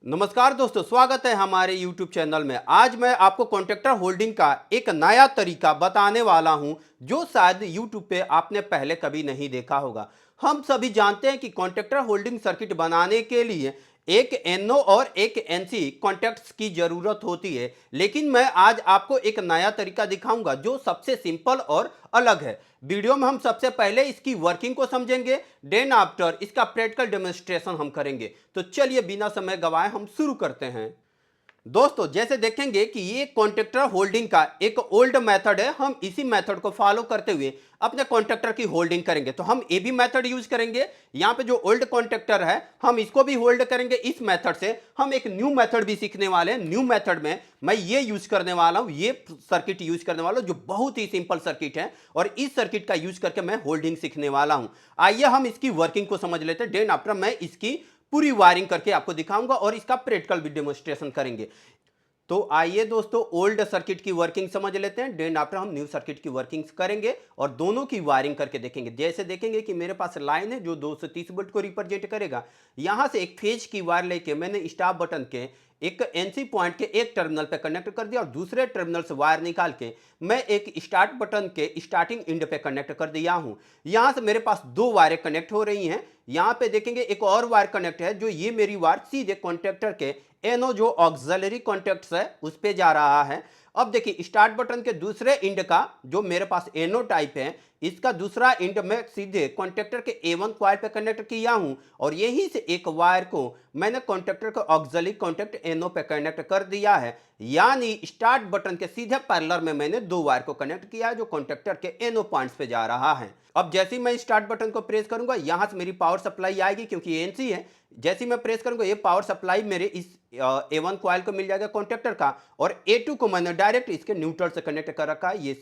नमस्कार दोस्तों, स्वागत है हमारे YouTube चैनल में। आज मैं आपको कॉन्ट्रैक्टर होल्डिंग का एक नया तरीका बताने वाला हूं जो शायद YouTube पे आपने पहले कभी नहीं देखा होगा। हम सभी जानते हैं कि कॉन्ट्रैक्टर होल्डिंग सर्किट बनाने के लिए एक NO और एक NC कॉन्टैक्ट्स की जरूरत होती है, लेकिन मैं आज आपको एक नया तरीका दिखाऊंगा जो सबसे सिंपल और अलग है। वीडियो में हम सबसे पहले इसकी वर्किंग को समझेंगे, देन आफ्टर इसका प्रैक्टिकल डेमोन्स्ट्रेशन हम करेंगे। तो चलिए बिना समय गवाए हम शुरू करते हैं। दोस्तों, जैसे देखेंगे कि ये कॉन्ट्रैक्टर होल्डिंग का एक ओल्ड मेथड है। हम इसी मेथड को फॉलो करते हुए अपने कॉन्ट्रैक्टर की होल्डिंग करेंगे। तो हम ये भी मेथड यूज करेंगे। यहाँ पे जो ओल्ड कॉन्ट्रैक्टर है हम इसको भी होल्ड करेंगे। इस मेथड से हम एक न्यू मेथड भी सीखने वाले हैं। न्यू मेथड में मैं ये यूज करने वाला हूँ, ये सर्किट यूज करने वाला हूँ जो बहुत ही सिंपल सर्किट है, और इस सर्किट का यूज करके मैं होल्डिंग सीखने वाला हूँ। आइए हम इसकी वर्किंग को समझ लेते हैं। देन आफ्टर मैं इसकी पूरी वायरिंग करके आपको दिखाऊंगा और इसका प्रैक्टिकल भी डेमोन्स्ट्रेशन करेंगे। तो आइए दोस्तों, ओल्ड सर्किट की वर्किंग समझ लेते हैं। देन आफ्टर हम न्यू सर्किट की वर्किंग करेंगे और दोनों की वायरिंग करके देखेंगे। जैसे देखेंगे कि मेरे पास लाइन है जो 230 वोल्ट को रिप्रेजेंट करेगा। यहां से एक फेज की वायर लेके मैंने स्टॉप बटन के एक एनसी पॉइंट के एक टर्मिनल पे कनेक्ट कर दिया और दूसरे टर्मिनल से वायर निकाल के मैं एक स्टार्ट बटन के स्टार्टिंग एंड पे कनेक्ट कर दिया हूं। यहां से मेरे पास दो वायरें कनेक्ट हो रही हैं। यहां पे देखेंगे एक और वायर कनेक्ट है, जो ये मेरी वायर सीधे कॉन्ट्रैक्टर के एनो जो ऑक्सिलरी कॉन्टैक्ट्स है उस पे जा रहा है। अब देखिए, स्टार्ट बटन के दूसरे इंड का जो मेरे पास एनो टाइप है, इसका दूसरा इंड मैं सीधे कॉन्ट्रैक्टर के A1 कॉइल पे कनेक्ट किया हूं और यहीं से एक वायर को मैंने कॉन्ट्रैक्टर के ऑक्सिलरी कॉन्टैक्ट एनो पे कनेक्ट कर दिया है। यानी स्टार्ट बटन के सीधे पैरेलल में मैंने दो वायर को कनेक्ट किया है जो कॉन्ट्रैक्टर के एनो पॉइंट्स पे जा रहा है। अब जैसे ही मैं स्टार्ट बटन को प्रेस करूंगा, यहां से मेरी पावर सप्लाई आएगी क्योंकि ये एनसी है। जैसे ही मैं प्रेस करूंगा, ये पावर सप्लाई मेरे इस A1 कॉइल को मिल जाएगा कॉन्ट्रैक्टर का, और A2 को मैंने डायरेक्ट इसके न्यूट्रल से कनेक्ट कर रखा है। ये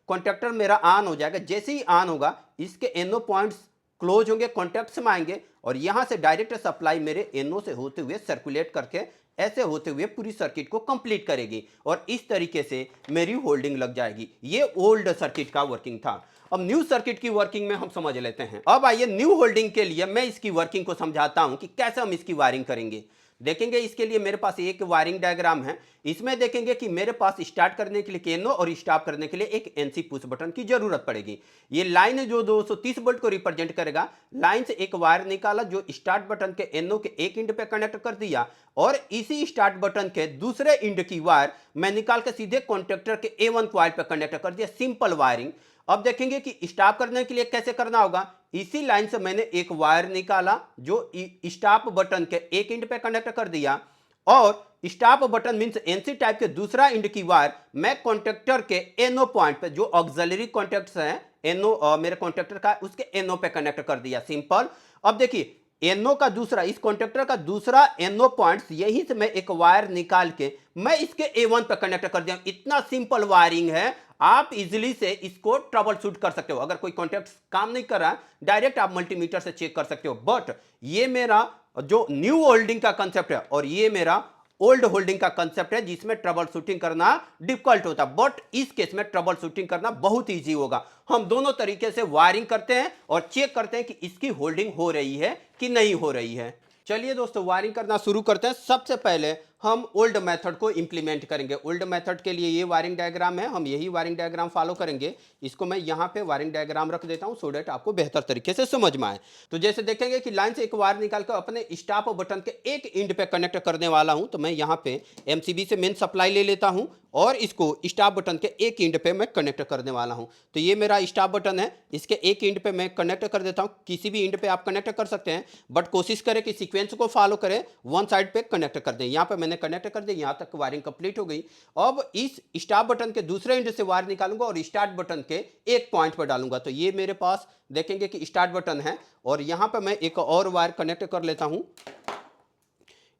कॉन्ट्रैक्टर मेरा ऑन हो जाएगा। जैसे ही ऑन होगा, इसके एनो पॉइंट्स क्लोज होंगे, कॉन्टैक्ट्स में आएंगे और यहां से डायरेक्ट सप्लाई मेरे एनो से होते हुए सर्कुलेट करके ऐसे होते हुए पूरी सर्किट को कंप्लीट करेगी और इस तरीके से मेरी होल्डिंग लग जाएगी। ये ओल्ड सर्किट का वर्किंग था। अब न्यू सर्किट की वर्किंग में हम समझ लेते हैं। अब आइए न्यू होल्डिंग के लिए मैं इसकी वर्किंग को समझाता हूं कि कैसे हम इसकी वायरिंग करेंगे। देखेंगे इसके लिए मेरे पास एक वायरिंग डायग्राम है। इसमें देखेंगे कि मेरे पास स्टार्ट करने के लिए केनो और स्टॉप करने के लिए एक एनसी पुश बटन की जरूरत पड़ेगी। ये लाइन जो 230 वोल्ट को रिप्रेजेंट करेगा, लाइन से एक वायर निकाला जो स्टार्ट बटन के एनो के एक इंड पे कनेक्ट कर दिया और इसी स्टार्ट बटन के दूसरे इंड की वायर मैं निकाल के सीधे कॉन्ट्रैक्टर के A1 कॉइल पे कनेक्ट कर दिया। Simple wiring. अब देखेंगे कि स्टॉप करने के लिए कैसे करना होगा। इसी लाइन से मैंने एक वायर निकाला जो स्टॉप बटन के एक इंड पे कनेक्ट कर दिया और stop button means NC type के दूसरा इंड की वायर मैं कॉन्ट्रैक्टर के एनो पॉइंट पे जो ऑक्सिलरी कॉन्टैक्ट्स हैं एनो मेरे कॉन्ट्रैक्टर का, उसके एनो पे कनेक्ट कर दिया। सिंपल। अब देखिए, एनो का दूसरा, इस कॉन्ट्रैक्टर का दूसरा एनो पॉइंट्स, यहीं से मैं एक वायर निकाल के मैं इसके A1 पे कनेक्ट कर दिया। इतना सिंपल वायरिंग है, आप इजीली से इसको ट्रबल शूट कर सकते हो। अगर कोई कॉन्टैक्ट काम नहीं कर रहा, डायरेक्ट आप मल्टीमीटर से चेक कर सकते हो। बट ये मेरा जो न्यू होल्डिंग का कंसेप्ट है और ये मेरा ओल्ड होल्डिंग का कंसेप्ट है जिसमें ट्रबल शूटिंग करना डिफिकल्ट होता है। बट इस केस में ट्रबल शूटिंग करना बहुत इजी होगा। हम दोनों तरीके से वायरिंग करते हैं और चेक करते हैं कि इसकी होल्डिंग हो रही है कि नहीं हो रही है। चलिए दोस्तों, वायरिंग करना शुरू करते हैं। सबसे पहले हम ओल्ड मेथड को इंप्लीमेंट करेंगे। ओल्ड मेथड के लिए ये वायरिंग डायग्राम है, हम यही वायरिंग डायग्राम फॉलो करेंगे। इसको मैं यहाँ पे वायरिंग डायग्राम रख देता हूँ सो डेट आपको बेहतर तरीके से समझ में आए। तो जैसे देखेंगे कि लाइन से एक वायर निकाल कर अपने स्टॉप बटन के एक इंड पे कनेक्ट करने वाला हूँ। तो मैं यहाँ पे MCB से मेन सप्लाई ले लेता हूँ और इसको स्टॉप बटन के एक इंड पे मैं कनेक्ट करने वाला हूँ। तो ये मेरा स्टॉप बटन है, इसके एक इंड पे मैं कनेक्ट कर देता हूँ। किसी भी इंड पे आप कनेक्ट कर सकते हैं, बट कोशिश करें कि सीक्वेंस को फॉलो करें, वन साइड पे कनेक्ट कर दें। यहाँ पे मैंने कनेक्ट कर दिया, यहाँ तक वायरिंग कंप्लीट हो गई। अब इस स्टॉप बटन के दूसरे इंड से वायर निकालूंगा और स्टार्ट बटन के एक पॉइंट पर डालूंगा। तो ये मेरे पास देखेंगे कि स्टार्ट बटन है और यहाँ पे मैं एक और वायर कनेक्ट कर लेता हूँ।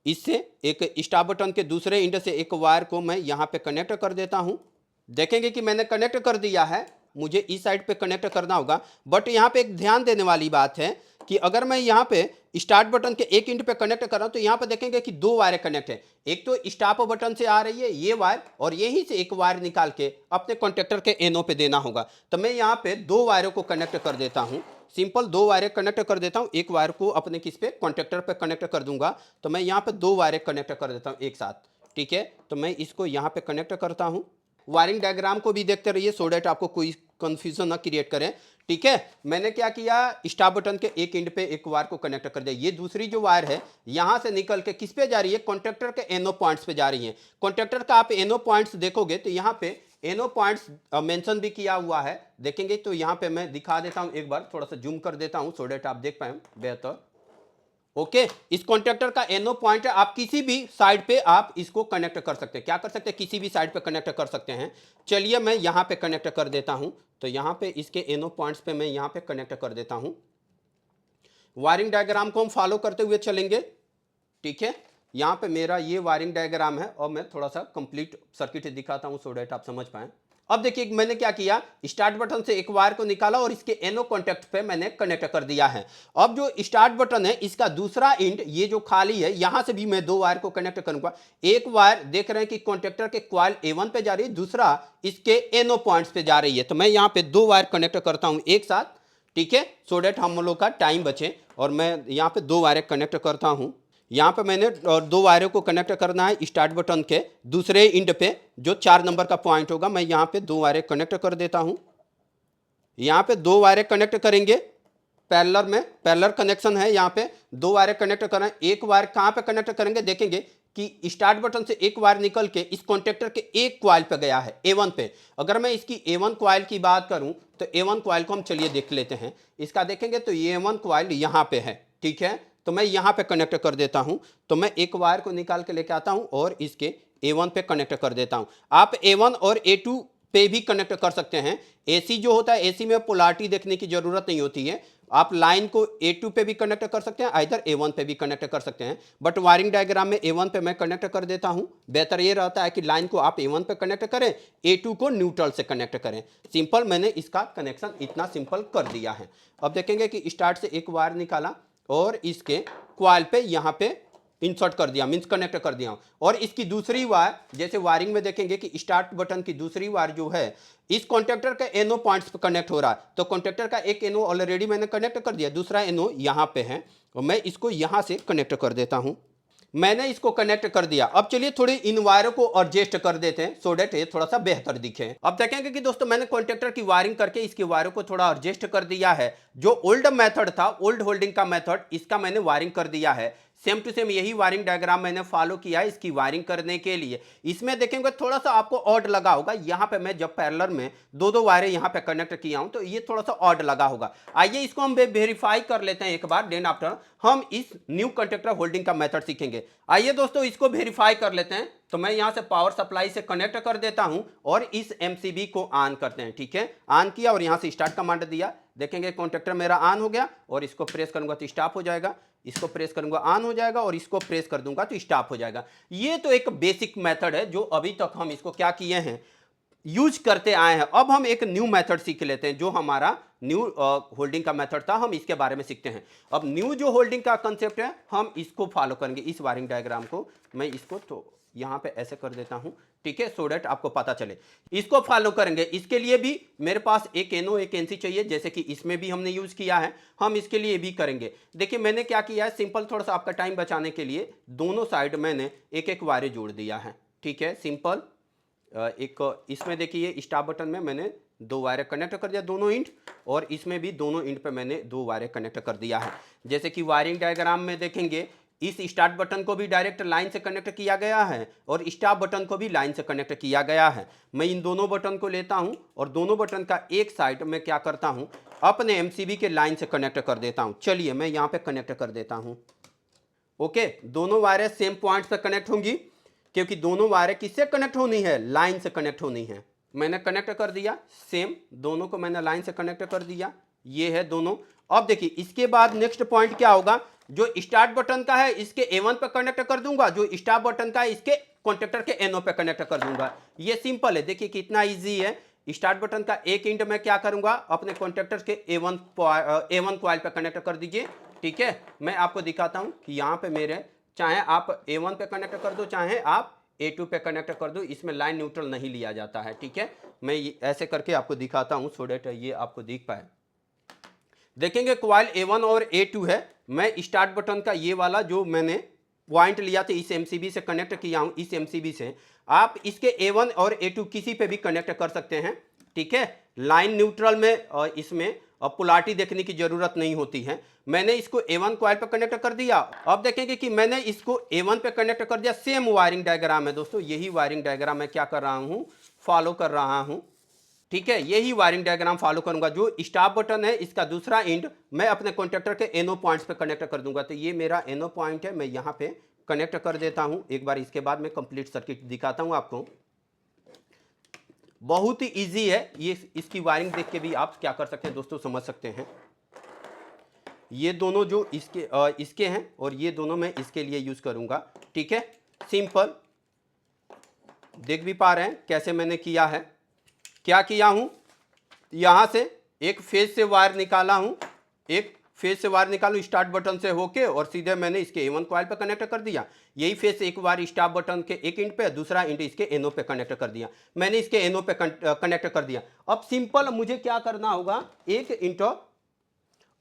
इससे एक स्टॉप बटन के दूसरे इंड से एक वायर को मैं यहाँ पे कनेक्ट कर देता हूँ। देखेंगे कि मैंने कनेक्ट कर दिया है, मुझे इस साइड पे कनेक्ट करना होगा। बट यहाँ पे एक ध्यान देने वाली बात है कि अगर मैं यहाँ पे स्टार्ट बटन के एक इंड पे कनेक्ट कर रहा हूँ तो यहाँ पे देखेंगे कि दो वायर कनेक्ट है। एक तो स्टॉप बटन से आ रही है ये वायर और यहीं से एक वायर निकाल के अपने कॉन्ट्रैक्टर के एनो पे देना होगा। तो मैं यहाँ पे दो वायरों को कनेक्ट कर देता हूँ। सिंपल दो वायरें कनेक्ट कर देता हूं। एक वायर को अपने किस पे, कॉन्टेक्टर पे कनेक्ट कर दूंगा। तो मैं यहां पे दो वायरें कनेक्ट कर देता हूं एक साथ, ठीक है। तो मैं इसको यहां पे कनेक्ट करता हूं। वायरिंग डायग्राम को भी देखते रहिए सो डैट आपको कोई कंफ्यूजन ना क्रिएट करें, ठीक है। मैंने क्या किया, स्टार्ट बटन के एक एंड पे एक वायर को कनेक्ट कर दिया। ये दूसरी जो वायर है यहां से निकल के किस पे जा रही है, कॉन्ट्रेक्टर के एनो पॉइंट्स पे जा रही है। कॉन्ट्रेक्टर का आप एनो पॉइंट्स देखोगे तो यहाँ पे एनो पॉइंट्स मेंशन भी किया हुआ है, देखेंगे तो यहाँ पे मैं दिखा देता हूं, एक बार थोड़ा सा जूम कर देता हूं सो डैट आप देख पाए बेहतर। ओके, इस कॉन्ट्रेक्टर का एनो पॉइंट है, आप किसी भी साइड पे आप इसको कनेक्ट कर सकते हैं। क्या कर सकते हैं, किसी भी साइड पे कनेक्ट कर सकते हैं। चलिए मैं यहां पे कनेक्ट कर देता हूं। तो यहां पे इसके एनो पॉइंट्स पे मैं यहां पे कनेक्ट कर देता हूं। वायरिंग डायग्राम को हम फॉलो करते हुए चलेंगे, ठीक है। यहां पे मेरा ये वायरिंग डायग्राम है और मैं थोड़ा सा कंप्लीट सर्किट दिखाता हूं सो डैट आप समझ पाए। अब देखिए मैंने क्या किया, स्टार्ट बटन से एक वायर को निकाला और इसके एनो कॉन्टेक्ट पे मैंने कनेक्ट कर दिया है। अब जो स्टार्ट बटन है इसका दूसरा एंड ये जो खाली है, यहां से भी मैं दो वायर को कनेक्ट करूंगा। एक वायर देख रहे हैं कि कॉन्टेक्टर के कॉइल A1 पे जा रही है, दूसरा इसके एनो पॉइंट्स पे जा रही है। तो मैं यहां पे दो वायर कनेक्ट करता हूं एक साथ, ठीक है, सो डैट हम लोग का टाइम बचे। और मैं यहां पे दो वायर कनेक्ट करता हूं। यहाँ पे मैंने दो वायरों को कनेक्ट करना है स्टार्ट बटन के दूसरे इंड पे, जो 4 नंबर का पॉइंट होगा। मैं यहाँ पे दो वायरें कनेक्ट कर देता हूँ। यहाँ पे दो वायरें कनेक्ट करेंगे पैरेलल में, पैरेलल कनेक्शन है। यहाँ पे दो वायरें कनेक्ट करना है। एक वायर कहाँ पे कनेक्ट करेंगे, देखेंगे कि स्टार्ट बटन से एक वायर निकल के इस कॉन्टेक्टर के एक कॉइल पे गया है, A1 पे। अगर मैं इसकी A1 कॉइल की बात करूं तो A1 कॉइल को हम चलिए देख लेते हैं। इसका देखेंगे तो A1 कॉइल यहाँ पे है, ठीक है। तो मैं यहाँ पे कनेक्ट कर देता हूँ। तो मैं एक वायर को निकाल के लेके आता हूँ और इसके A1 पे कनेक्ट कर देता हूँ। आप A1 और A2 पे भी कनेक्ट कर सकते हैं। AC जो होता है, AC में पोलैरिटी देखने की जरूरत नहीं होती है। आप लाइन को A2 पे भी कनेक्ट कर सकते हैं, इधर A1 पे भी कनेक्ट कर सकते हैं। बट वायरिंग डायग्राम में A1 पे मैं कनेक्ट कर देता हूं। बेहतर ये रहता है कि लाइन को आप A1 पे कनेक्ट करें, A2 को न्यूट्रल से कनेक्ट करें। सिंपल, मैंने इसका कनेक्शन इतना सिंपल कर दिया है। अब देखेंगे कि स्टार्ट से एक वायर निकाला और इसके कॉइल पे यहाँ पे इंसर्ट कर दिया, मींस कनेक्ट कर दिया। और इसकी दूसरी वायर, जैसे वायरिंग में देखेंगे कि स्टार्ट बटन की दूसरी वायर जो है इस कॉन्टेक्टर के एनो पॉइंट्स पे कनेक्ट हो रहा है। तो कॉन्टेक्टर का एक एनो ऑलरेडी मैंने कनेक्ट कर दिया, दूसरा एनो यहाँ पे है और मैं इसको यहाँ से कनेक्ट कर देता हूँ। मैंने इसको कनेक्ट कर दिया। अब चलिए थोड़ी इन वायरों को एडजस्ट कर देते हैं सो डेट ये थोड़ा सा बेहतर दिखे। अब देखेंगे कि दोस्तों मैंने कॉन्टेक्टर की वायरिंग करके इसकी वायरों को थोड़ा एडजस्ट कर दिया है। जो ओल्ड मेथड था, ओल्ड होल्डिंग का मेथड, इसका मैंने वायरिंग कर दिया है। सेम टू सेम यही वायरिंग डायग्राम मैंने फॉलो किया है इसकी वायरिंग करने के लिए। इसमें देखेंगे थोड़ा सा आपको ऑड लगा होगा। यहाँ पे मैं जब पैरेलल में दो दो वायरें यहाँ पे कनेक्ट किया हूं तो ये थोड़ा सा ऑड लगा होगा। आइए इसको हम वेरीफाई कर लेते हैं एक बार, देन आफ्टर हम इस न्यू कॉन्टेक्टर होल्डिंग का मेथड सीखेंगे। आइए दोस्तों इसको वेरीफाई कर लेते हैं। तो मैं यहां से पावर सप्लाई से कनेक्ट कर देता हूं और इस एमसीबी को ऑन करते हैं, ठीक है। ऑन किया और यहां से स्टार्ट कमांड दिया। देखेंगे कॉन्टेक्टर मेरा ऑन हो गया और इसको प्रेस करूंगा तो स्टॉप हो जाएगा, इसको प्रेस करूंगा ऑन हो जाएगा और इसको प्रेस कर दूंगा तो स्टॉप हो जाएगा। ये तो एक बेसिक मेथड है जो अभी तक हम इसको क्या किए हैं, यूज करते आए हैं। अब हम एक न्यू मेथड सीख लेते हैं जो हमारा न्यू होल्डिंग का मेथड था, हम इसके बारे में सीखते हैं। अब न्यू जो होल्डिंग का कंसेप्ट है हम इसको फॉलो करेंगे। इस वायरिंग डायग्राम को मैं इसको तो यहां पे ऐसे कर देता हूं, ठीक है, सो डेट आपको पता चले। इसको फॉलो करेंगे। इसके लिए भी मेरे पास एक एनो एक एनसी चाहिए, जैसे कि इसमें भी हमने यूज किया है, हम इसके लिए भी करेंगे। देखिए मैंने क्या किया है, सिंपल थोड़ा सा आपका टाइम बचाने के लिए दोनों साइड मैंने एक एक वायर जोड़ दिया है, ठीक है, सिंपल। एक इसमें देखिए स्टार्ट बटन में मैंने दो वायर कनेक्ट कर दिया दोनों इंड, और इसमें भी दोनों इंड पे मैंने दो वायर कनेक्ट कर दिया है। जैसे कि वायरिंग डायग्राम में देखेंगे इस स्टार्ट बटन को भी डायरेक्ट लाइन से कनेक्ट किया गया है और स्टॉप बटन को भी लाइन से कनेक्ट किया गया है। मैं इन दोनों बटन को लेता हूं और दोनों बटन का एक साइड में क्या करता हूं, अपने एमसीबी के लाइन से कनेक्ट कर देता हूं। चलिए मैं यहां पे कनेक्ट कर देता हूं। ओके, दोनों वायरें सेम पॉइंट से कनेक्ट होंगी क्योंकि दोनों वायरें किससे कनेक्ट होनी है, लाइन से कनेक्ट होनी है। मैंने कनेक्ट कर दिया, सेम दोनों को मैंने लाइन से कनेक्ट कर दिया, ये है दोनों। अब देखिए इसके बाद नेक्स्ट पॉइंट क्या होगा, जो स्टार्ट बटन का है इसके A1 पे कनेक्ट कर दूंगा, जो स्टॉप बटन का है इसके कॉन्टेक्टर के NO पे कनेक्ट कर दूंगा। ये सिंपल है, देखिए कितना इजी है। स्टार्ट बटन का एक इंड में क्या करूंगा, अपने कॉन्टेक्टर के A1 कॉइल पे कनेक्ट कर दीजिए, ठीक है। मैं आपको दिखाता हूं कि यहाँ पे मेरे, चाहे आप A1 पे कनेक्ट कर दो चाहे आप A2 पे कनेक्ट कर दो, इसमें लाइन न्यूट्रल नहीं लिया जाता है, ठीक है। मैं ऐसे करके आपको दिखाता हूं सो डेट ये आपको दिख पाए। देखेंगे कॉइल A1 और A2 है। मैं स्टार्ट बटन का ये वाला जो मैंने पॉइंट लिया था इस एमसीबी से कनेक्ट किया हूं, इस एमसीबी से आप इसके A1 और A2 किसी पे भी कनेक्ट कर सकते हैं। ठीक है, लाइन न्यूट्रल में इसमें पोलैरिटी देखने की जरूरत नहीं होती है। मैंने इसको A1 कॉइल पे कनेक्ट कर दिया। अब देखेंगे कि मैंने इसको A1 पे कनेक्ट कर दिया। सेम वायरिंग डायग्राम है दोस्तों, यही वायरिंग डायग्राम मैं क्या कर रहा हूं, फॉलो कर रहा हूं। ठीक है, यही वायरिंग डायग्राम फॉलो करूंगा। जो स्टॉप बटन है इसका दूसरा एंड मैं अपने कॉन्टेक्टर के एनो पॉइंट्स पे कनेक्ट कर दूंगा। तो ये मेरा एनो पॉइंट है, मैं यहां पे कनेक्ट कर देता हूं। एक बार इसके बाद मैं कंप्लीट सर्किट दिखाता हूं आपको। बहुत ही इजी है ये, इसकी वायरिंग देख के भी आप क्या कर सकते हैं दोस्तों, समझ सकते हैं। ये दोनों जो इसके हैं और ये दोनों मैं इसके लिए यूज करूंगा। ठीक है, सिंपल, देख भी पा रहे हैं कैसे मैंने किया है। क्या किया हूं, यहां से एक फेज से वायर निकाला हूं, एक फेज से वायर निकालू स्टार्ट बटन से होके और सीधे मैंने इसके A1 कॉइल पे कनेक्ट कर दिया। यही फेज से एक वायर स्टार्ट बटन के एक इंड पे, दूसरा इंड इसके एनो पे कनेक्ट कर दिया। मैंने इसके एनो पे कनेक्ट कर दिया। अब सिंपल मुझे क्या करना होगा, एक इंटो।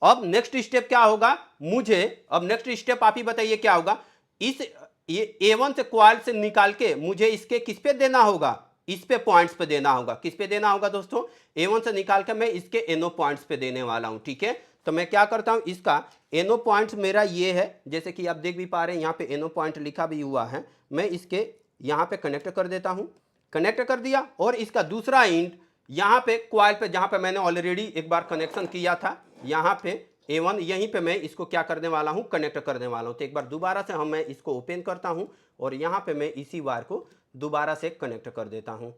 अब नेक्स्ट स्टेप क्या होगा मुझे, अब नेक्स्ट स्टेप आप ही बताइए क्या होगा। इस ये A1 से कॉइल से निकाल के मुझे इसके किस पे देना होगा, इस पे पॉइंट्स पे देना होगा। किस पे देना होगा दोस्तों, A1 से निकाल के मैं इसके एनो पॉइंट्स पे देने वाला हूं। ठीक है, तो मैं क्या करता हूं, इसका एनो पॉइंट्स मेरा ये है, जैसे कि आप देख भी पा रहे हैं यहाँ पे एनो पॉइंट लिखा भी हुआ है। मैं इसके यहाँ पे कनेक्ट कर देता हूं, कनेक्ट कर दिया। और इसका दूसरा एंड यहाँ पे कॉइल पे, जहाँ पे मैंने ऑलरेडी एक बार कनेक्शन किया था, यहाँ पे A1, यहीं पे मैं इसको क्या करने वाला हूँ, कनेक्ट करने वाला हूँ। तो एक बार दोबारा से मैं इसको ओपन करता हूँ और यहाँ पे मैं इसी वायर को दोबारा से कनेक्ट कर देता हूं।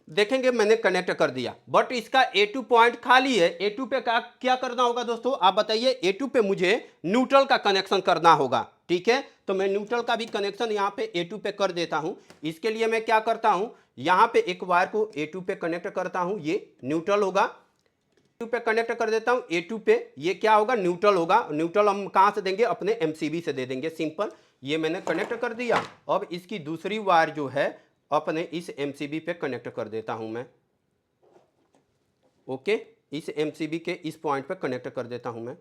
देखेंगे मैंने कनेक्ट कर दिया, बट इसका A2 पॉइंट खाली है। A2 पे क्या करना होगा दोस्तों, आप बताइए। A2 पे मुझे न्यूट्रल का कनेक्शन करना होगा। ठीक है, तो मैं न्यूट्रल का भी कनेक्शन यहाँ पे A2 पे कर देता हूं। इसके लिए मैं क्या करता हूं, यहाँ पे एक वायर को A2 पे कनेक्ट करता हूं, ये न्यूट्रल होगा। A2 पे कनेक्ट कर देता हूं, A2 पे ये क्या होगा, न्यूट्रल होगा। न्यूट्रल हम कहां से देंगे, अपने एमसीबी से दे देंगे। सिंपल, ये मैंने कनेक्ट कर दिया। अब इसकी दूसरी वायर जो है अपने इस एमसीबी पे कनेक्ट कर देता हूं मैं। ओके, इस एमसीबी के इस पॉइंट पे कनेक्ट कर देता हूं मैं।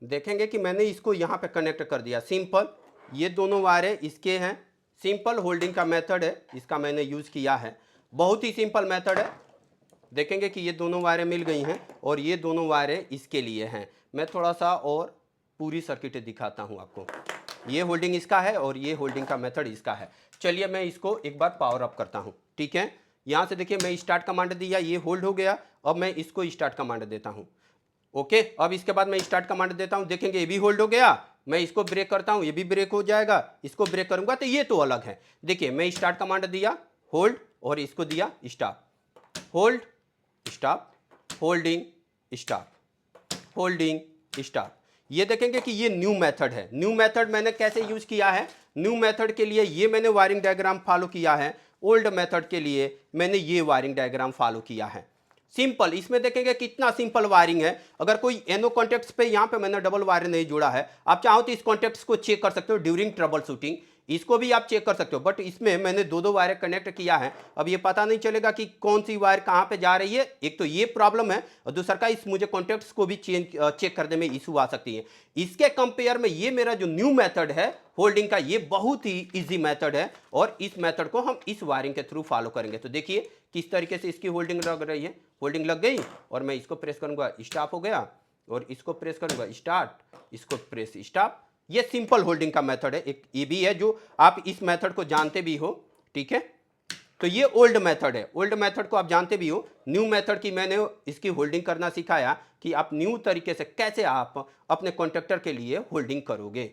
देखेंगे कि मैंने इसको यहां पे कनेक्ट कर दिया। सिंपल, ये दोनों वायरें इसके हैं। सिंपल होल्डिंग का मेथड है, इसका मैंने यूज किया है। बहुत ही सिंपल मेथड है। देखेंगे कि ये दोनों वायरें मिल गई हैं और ये दोनों वायरें इसके लिए हैं। मैं थोड़ा सा और पूरी सर्किट दिखाता हूं आपको। ये होल्डिंग इसका है और ये होल्डिंग का मेथड इसका है। चलिए मैं इसको एक बार पावर अप करता हूं। ठीक है, यहां से देखिए मैं स्टार्ट कमांड दिया, ये होल्ड हो गया। अब मैं इसको स्टार्ट कमांड देता हूं। ओके, अब इसके बाद मैं स्टार्ट कमांड देता हूं, देखेंगे ये भी होल्ड हो गया। मैं इसको ब्रेक करता हूं, ये भी ब्रेक हो जाएगा। इसको ब्रेक करूंगा तो ये तो अलग है। देखिए मैं स्टार्ट कमांड दिया, होल्ड, और इसको दिया stop, hold stop, holding stop, holding stop. ये देखेंगे कि ये न्यू मेथड है। न्यू मेथड मैंने कैसे यूज किया है, न्यू मेथड के लिए ये मैंने वायरिंग डायग्राम फॉलो किया है। ओल्ड मेथड के लिए मैंने ये वायरिंग डायग्राम फॉलो किया है। सिंपल, इसमें देखेंगे कितना सिंपल वायरिंग है। अगर कोई एनो कॉन्टेक्ट्स पे यहाँ पे मैंने डबल वायर नहीं जोड़ा है, आप चाहो तो इस कॉन्टेक्ट्स को चेक कर सकते हो ड्यूरिंग ट्रबल शूटिंग। इसको भी आप चेक कर सकते हो, बट इसमें मैंने दो दो वायर कनेक्ट किया है। अब ये पता नहीं चलेगा कि कौन सी वायर कहाँ पे जा रही है। एक तो ये प्रॉब्लम है और दूसरा का इस मुझे कॉन्टेक्ट्स को भी चेक करने में इशू आ सकती है। इसके कंपेयर में ये मेरा जो न्यू मेथड है होल्डिंग का, ये बहुत ही इजी मेथड है और इस मेथड को हम इस वायरिंग के थ्रू फॉलो करेंगे। तो देखिए किस तरीके से इसकी होल्डिंग लग रही है। होल्डिंग लग गई और मैं इसको प्रेस करूंगा, स्टॉप हो गया, और इसको प्रेस करूंगा, स्टार्ट, इसको प्रेस, स्टॉप। ये सिंपल होल्डिंग का मेथड है। एक ये भी है जो आप इस मेथड को जानते भी हो। ठीक है, तो ये ओल्ड मेथड है। ओल्ड मेथड को आप जानते भी हो। न्यू मेथड की मैंने इसकी होल्डिंग करना सिखाया कि आप न्यू तरीके से कैसे आप अपने कॉन्ट्रैक्टर के लिए होल्डिंग करोगे।